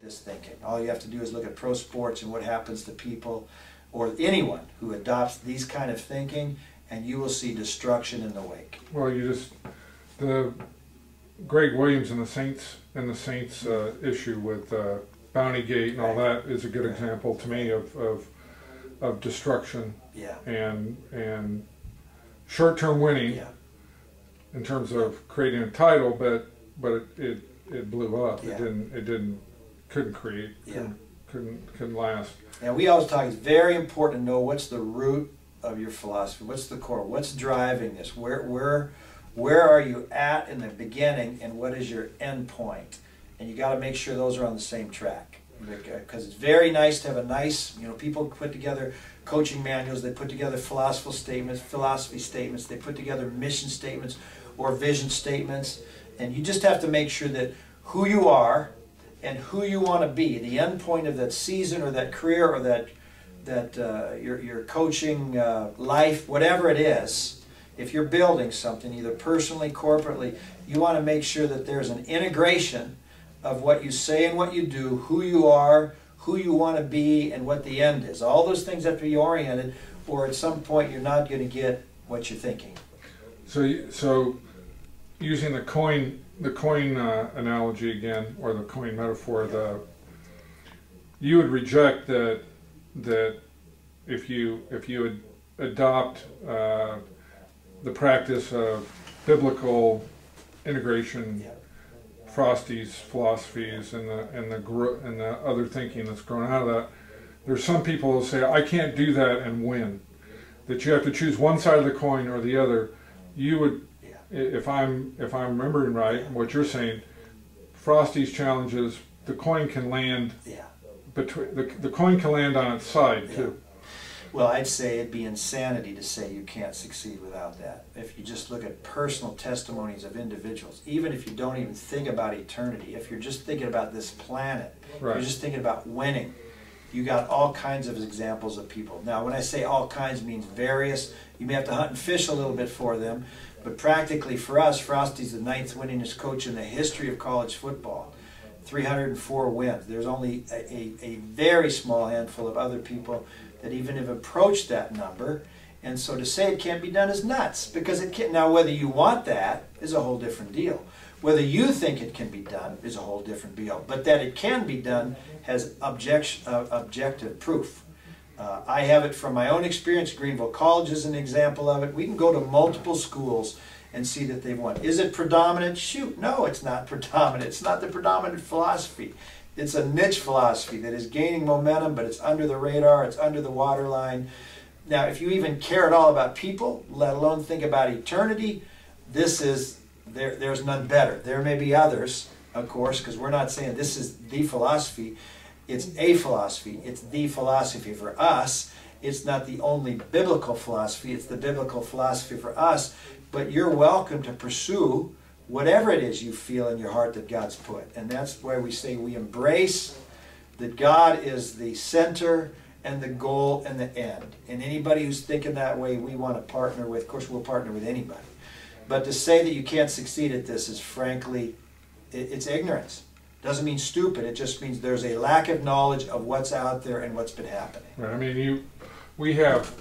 this thinking. All you have to do is look at pro sports and what happens to people or anyone who adopts these kind of thinking, and you will see destruction in the wake. Well, the Greg Williams and the Saints issue with Bounty Gate and all that is a good example to me of destruction and short-term winning in terms of creating a title, but it blew up. It couldn't create, couldn't last. And we always talk, it's very important to know what's the root of your philosophy, what's the core, what's driving this, where are you at in the beginning, and what is your end point? And you got to make sure those are on the same track, because it's very nice to have a nice, people put together coaching manuals, they put together philosophy statements, they put together mission statements or vision statements, and you just have to make sure that who you are and who you want to be, the end point of that season or that career or that your coaching life, whatever it is, if you're building something, either personally, corporately, you want to make sure that there's an integration of what you say and what you do, who you are, who you want to be, and what the end is. All those things have to be oriented, or at some point you're not going to get what you're thinking. So using the coin analogy again, or the coin metaphor, you would reject that if you adopt the practice of biblical integration, Frosty's philosophies, and the other thinking that's grown out of that, there's some people who say, I can't do that and win. That you have to choose one side of the coin or the other. You would, if I'm remembering right, what you're saying, Frosty's challenge is the coin can land between the coin can land on its side too. Well, I'd say it'd be insanity to say you can't succeed without that. If you just look at personal testimonies of individuals, even if you don't even think about eternity, if you're just thinking about this planet, you're just thinking about winning, you got all kinds of examples of people. Now, when I say all kinds, means various. You may have to hunt and fish a little bit for them, but practically for us, Frosty's the 9th winningest coach in the history of college football. 304 wins. There's only a very small handful of other people that even have approached that number, and so to say it can't be done is nuts, because it can't. Now, whether you want that is a whole different deal. Whether you think it can be done is a whole different deal, but that it can be done has objective proof. I have it from my own experience. Greenville College is an example of it. We can go to multiple schools and see that they've won. Is it predominant? Shoot, no, it's not predominant. It's not the predominant philosophy. It's a niche philosophy that is gaining momentum, but it's under the radar, it's under the waterline. Now, if you even care at all about people, let alone think about eternity, there's none better. There may be others, of course, because we're not saying this is the philosophy. It's a philosophy. It's the philosophy for us. It's not the only biblical philosophy. It's the biblical philosophy for us. But you're welcome to pursue whatever it is you feel in your heart that God's put. And that's why we say we embrace that God is the center and the goal and the end. And anybody who's thinking that way, we want to partner with. Of course, we'll partner with anybody. But to say that you can't succeed at this is frankly, it's ignorance. Doesn't mean stupid. It just means there's a lack of knowledge of what's out there and what's been happening. Right. I mean, we have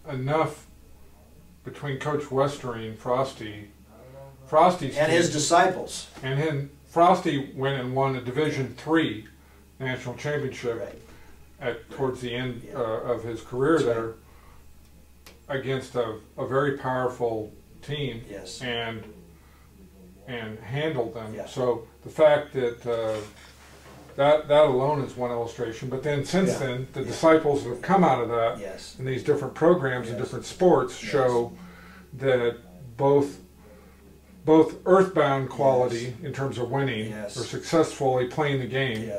enough between Coach Westery and Frosty's and his disciples. And then Frosty went and won a Division III national championship towards the end of his career there against a very powerful team and handled them. So the fact that that alone is one illustration. But then since then, the disciples that have come out of that in these different programs and different sports show that both earthbound quality in terms of winning or successfully playing the game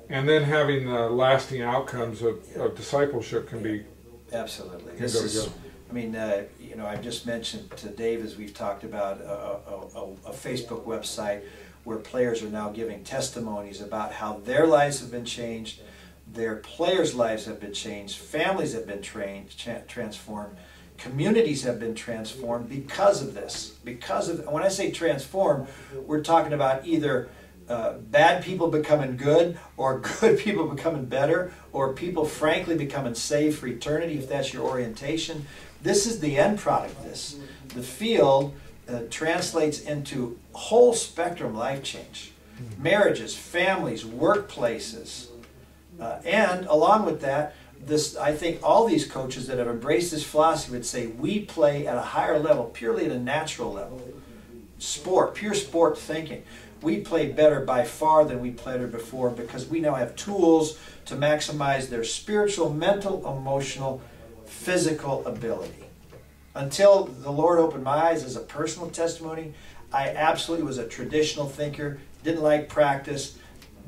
and then having the lasting outcomes of discipleship can be absolutely. This is, I mean, you know, I've just mentioned to Dave, as we've talked about, a Facebook website where players are now giving testimonies about how their lives have been changed, their players' lives have been changed, families have been transformed, communities have been transformed because of this. Because of, when I say transform, we're talking about either bad people becoming good, or good people becoming better, or people frankly becoming saved for eternity, if that's your orientation. This is the end product of this. The field translates into whole spectrum life change. Marriages, families, workplaces. And along with that, I think all these coaches that have embraced this philosophy would say we play at a higher level, purely at a natural level. Sport, pure sport thinking. We play better by far than we played before because we now have tools to maximize their spiritual, mental, emotional, physical ability. Until the Lord opened my eyes as a personal testimony, I absolutely was a traditional thinker, didn't like practice,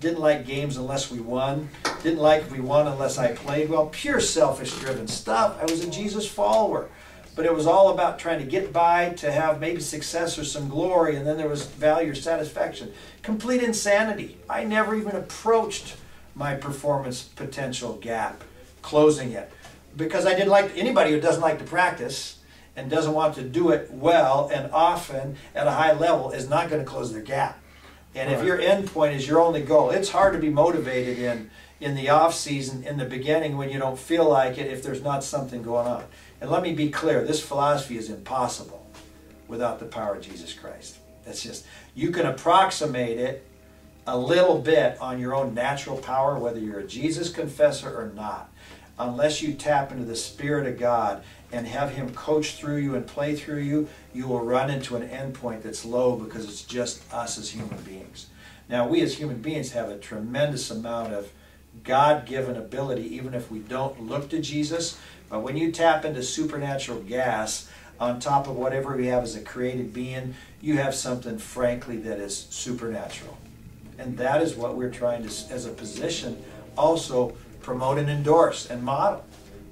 didn't like games unless we won, didn't like we won unless I played well, pure selfish-driven stuff. I was a Jesus follower. But it was all about trying to get by, to have maybe success or some glory, and then there was value or satisfaction. Complete insanity. I never even approached my performance potential gap, closing it, because I didn't like anybody who doesn't like to practice and doesn't want to do it well and often at a high level is not going to close their gap. And if your end point is your only goal, it's hard to be motivated in the off season, in the beginning when you don't feel like it, if there's not something going on. And let me be clear, this philosophy is impossible without the power of Jesus Christ. That's just, you can approximate it a little bit on your own natural power, whether you're a Jesus confessor or not. Unless you tap into the Spirit of God and have Him coach through you and play through you, you will run into an end point that's low because it's just us as human beings. Now, we as human beings have a tremendous amount of God-given ability, even if we don't look to Jesus. But when you tap into supernatural gas on top of whatever we have as a created being, you have something, frankly, that is supernatural. And that is what we're trying to, as a position, also promote and endorse and model.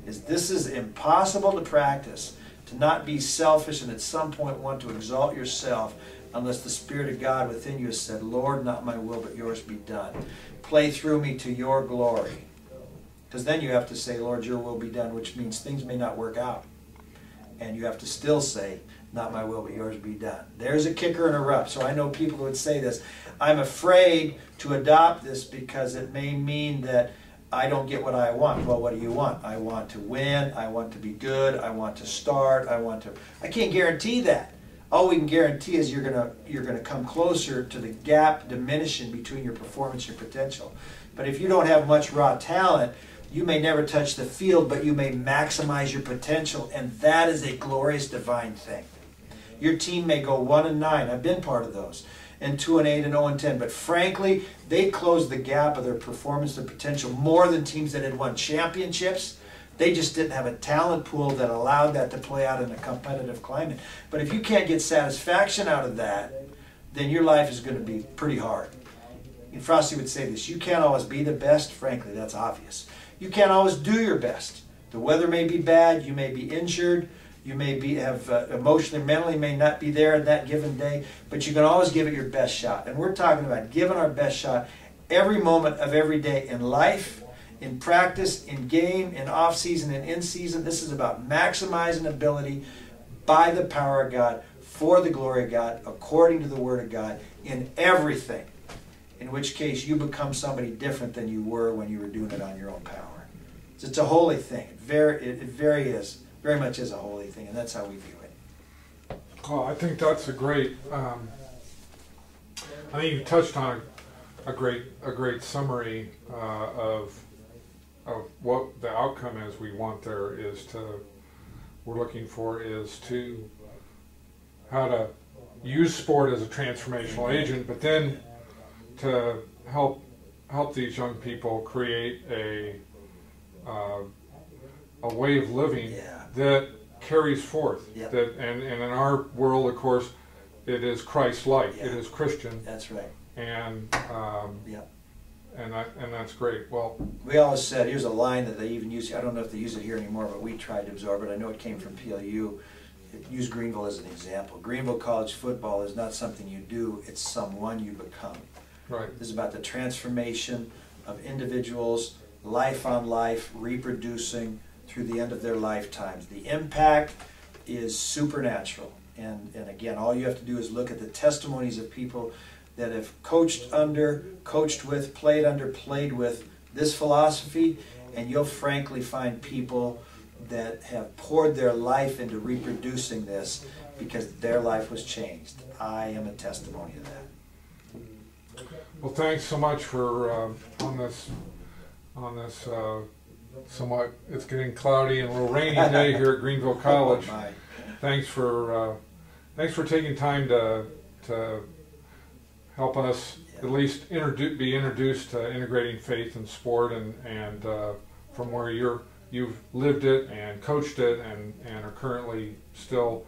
This is impossible to practice, to not be selfish and at some point want to exalt yourself unless the Spirit of God within you has said, Lord, not my will, but yours be done. Play through me to your glory. Because then you have to say, Lord, your will be done, which means things may not work out. And you have to still say, not my will, but yours be done. There's a kicker and a rub. So I know people who would say this. I'm afraid to adopt this because it may mean that I don't get what I want. Well, what do you want? I want to win. I want to be good. I want to start. I can't guarantee that. All we can guarantee is you're gonna come closer to the gap diminishing between your performance and your potential. But if you don't have much raw talent, you may never touch the field, but you may maximize your potential, and that is a glorious divine thing. Your team may go 1-9. I've been part of those. And 2-8 and 0-10. But frankly, they closed the gap of their performance and potential more than teams that had won championships. They just didn't have a talent pool that allowed that to play out in a competitive climate. But if you can't get satisfaction out of that, then your life is going to be pretty hard. And Frosty would say this, you can't always be the best. Frankly, that's obvious. You can't always do your best. The weather may be bad. You may be injured. You may have emotionally, mentally may not be there that given day. But you can always give it your best shot. And we're talking about giving our best shot every moment of every day in life, in practice, in game, in off-season, and in-season. This is about maximizing ability by the power of God, for the glory of God, according to the Word of God, in everything. In which case, you become somebody different than you were when you were doing it on your own power. It's a holy thing. It very much is a holy thing, and that's how we view it. Oh, I think that's a great. I think you touched on a great summary of what the outcome is. We want there is we're looking for is to how to use sport as a transformational agent, but then to help these young people create a way of living that carries forth. Yep. That and in our world, of course, it is Christ-like. Yeah. It is Christian. That's right. And Yep. and that's great. Well, we always said, here's a line that they even use. I don't know if they use it here anymore, but we tried to absorb it. I know it came from PLU. Use Greenville as an example. Greenville College football is not something you do; it's someone you become. right. This is about the transformation of individuals, life on life, reproducing through the end of their lifetimes. The impact is supernatural. And again, all you have to do is look at the testimonies of people that have coached under, coached with, played under, played with this philosophy, and you'll frankly find people that have poured their life into reproducing this because their life was changed. I am a testimony of that. Well, thanks so much for on this somewhat, it's getting cloudy and a little rainy day here at Greenville College. Oh, thanks for taking time to help us at least be introduced to integrating faith and sport, and from where you've lived it and coached it and are currently still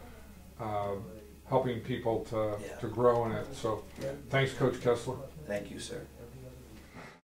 helping people to grow in it. So thanks, Coach Kessler. Thank you, sir.